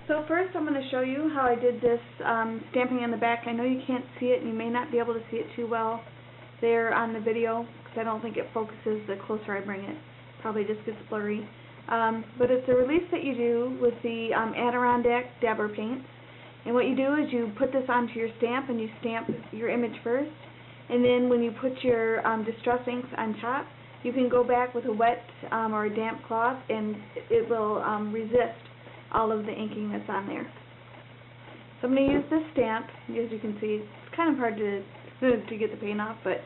So first I'm going to show you how I did this stamping on the back. I know you can't see it and you may not be able to see it too well there on the video because I don't think it focuses the closer I bring it. Probably just gets blurry. But it's a release that you do with the Adirondack dabber paints. And what you do is you put this onto your stamp and you stamp your image first. And then when you put your distress inks on top, you can go back with a wet or a damp cloth and it will resist all of the inking that's on there. So I'm going to use this stamp. As you can see, it's kind of hard to get the paint off, but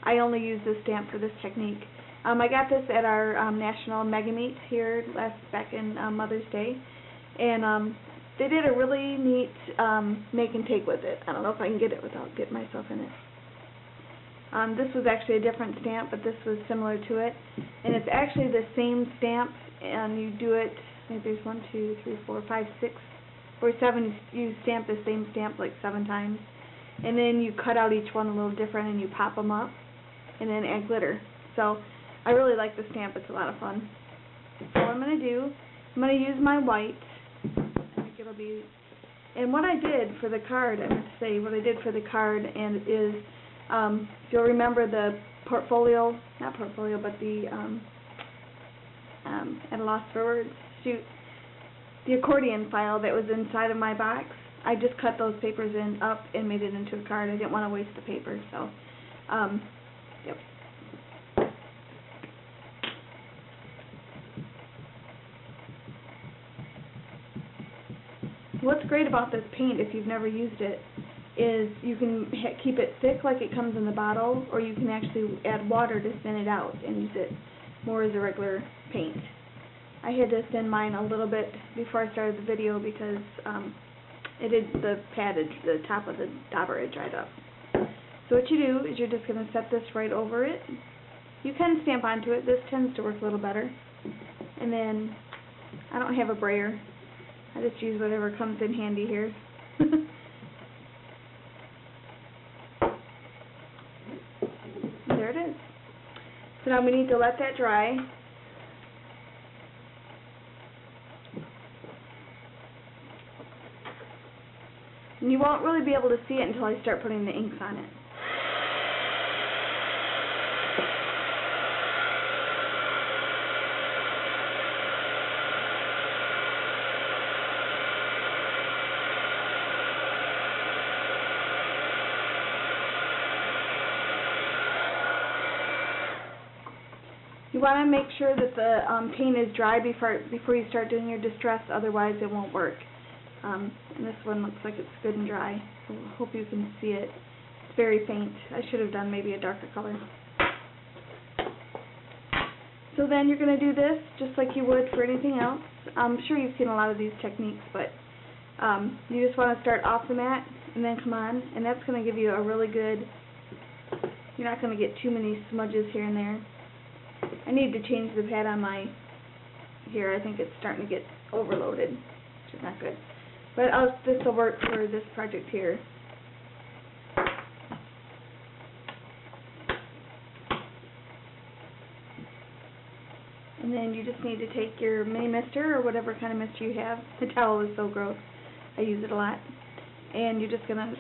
I only use this stamp for this technique. I got this at our National Mega Meet here back in Mother's Day, and they did a really neat make and take with it. I don't know if I can get it without getting myself in it. This was actually a different stamp, but this was similar to it, and it's actually the same stamp, and you do it. I think there's 1, 2, 3, 4, 5, 6, or 7. You stamp the same stamp like 7 times, and then you cut out each one a little different, and you pop them up, and then add glitter. So I really like the stamp. It's a lot of fun. So what I'm going to do, I'm going to use my white. I think it'll be. And what I did for the card, I meant to say what I did for the card, and is if you'll remember the portfolio, not portfolio, but the at a loss for words. The accordion file that was inside of my box, I just cut those papers up and made it into a card. I didn't want to waste the paper, so yep. What's great about this paint, if you've never used it, is you can keep it thick like it comes in the bottle, or you can actually add water to thin it out and use it more as a regular paint. I had to thin mine a little bit before I started the video because the top of the dauber had dried up. So what you do is you're just going to set this right over it. You can stamp onto it. This tends to work a little better. And then, I don't have a brayer. I just use whatever comes in handy here. There it is. So now we need to let that dry. And you won't really be able to see it until I start putting the inks on it. You want to make sure that the paint is dry before you start doing your distress, otherwise it won't work. And this one looks like it's good and dry, so I hope you can see it. It's very faint. I should have done maybe a darker color. So then you're going to do this just like you would for anything else. I'm sure you've seen a lot of these techniques, but you just want to start off the mat and then come on, and that's going to give you a really good, you're not going to get too many smudges here and there. I need to change the pad on my, here I think it's starting to get overloaded, which is not good. But this will work for this project here. And then you just need to take your mini mister or whatever kind of mister you have. The towel is so gross. I use it a lot. And you're just going to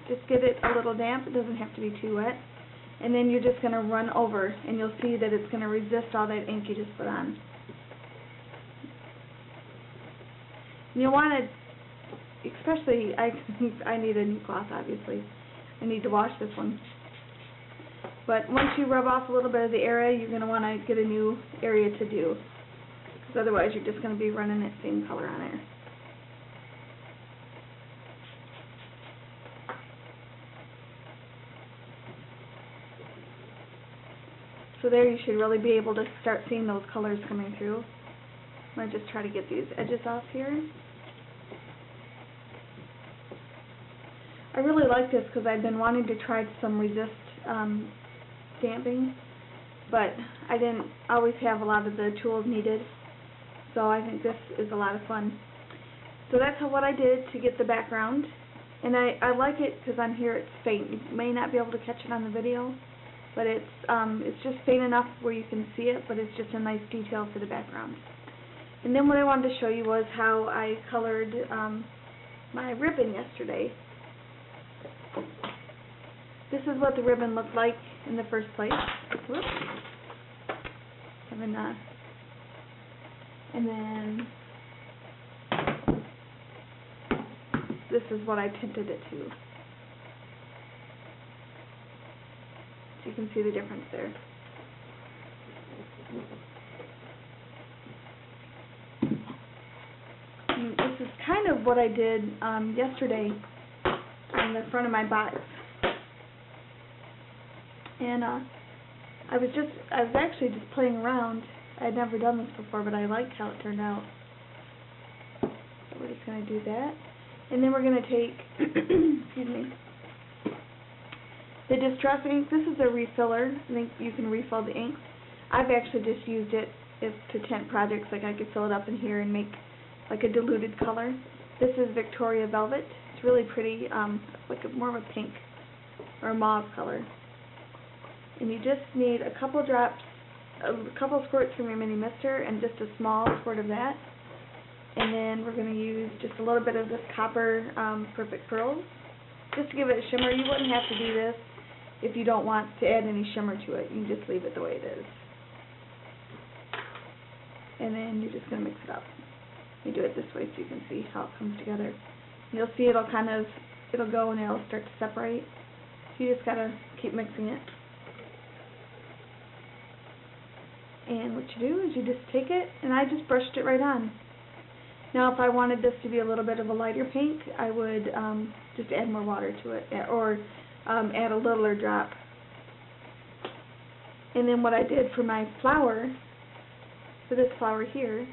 just get it a little damp. It doesn't have to be too wet. And then you're just going to run over, and you'll see that it's going to resist all that ink you just put on. And you'll want to, especially, I need a new cloth, obviously. I need to wash this one. But once you rub off a little bit of the area, you're going to want to get a new area to do. Because otherwise you're just going to be running that same color on there. So there you should really be able to start seeing those colors coming through. I'm going to just try to get these edges off here. I really like this because I've been wanting to try some resist stamping, but I didn't always have a lot of the tools needed, so I think this is a lot of fun. So that's what I did to get the background, and I like it because on here it's faint. You may not be able to catch it on the video, but it's just faint enough where you can see it, but it's just a nice detail for the background. And then what I wanted to show you was how I colored my ribbon yesterday. This is what the ribbon looked like in the first place. Whoops. And then this is what I tinted it to. So you can see the difference there. And this is kind of what I did yesterday on the front of my box. And I was actually just playing around. I had never done this before, but I liked how it turned out. So we're just going to do that. And then we're going to take, excuse me, the Distress ink. This is a refiller. I think you can refill the inks. I've actually just used it to tint projects. Like I could fill it up in here and make like a diluted color. This is Victoria Velvet. It's really pretty, like more of a pink or a mauve color. And you just need a couple drops, a couple squirts from your mini mister and just a small squirt of that. And then we're going to use just a little bit of this copper Perfect Pearls just to give it a shimmer. You wouldn't have to do this if you don't want to add any shimmer to it. You can just leave it the way it is. And then you're just going to mix it up. You do it this way so you can see how it comes together. You'll see it'll go and it'll start to separate. So you just got to keep mixing it. And what you do is you just take it, and I just brushed it right on. Now if I wanted this to be a little bit of a lighter pink, I would just add more water to it, or add a littler drop. And then what I did for my flower, for this flower here,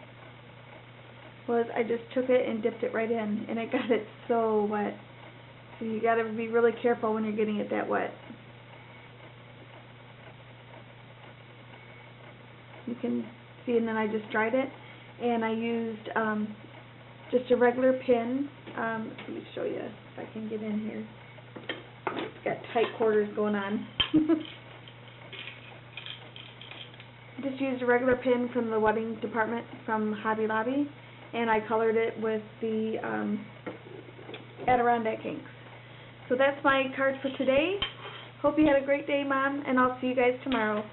was I just took it and dipped it right in, and it got it so wet. So you got to be really careful when you're getting it that wet. You can see, and then I just dried it, and I used just a regular pin. Let me show you if I can get in here. It's got tight quarters going on. I just used a regular pin from the wedding department from Hobby Lobby, and I colored it with the Adirondack inks. So that's my card for today. Hope you had a great day, Mom, and I'll see you guys tomorrow.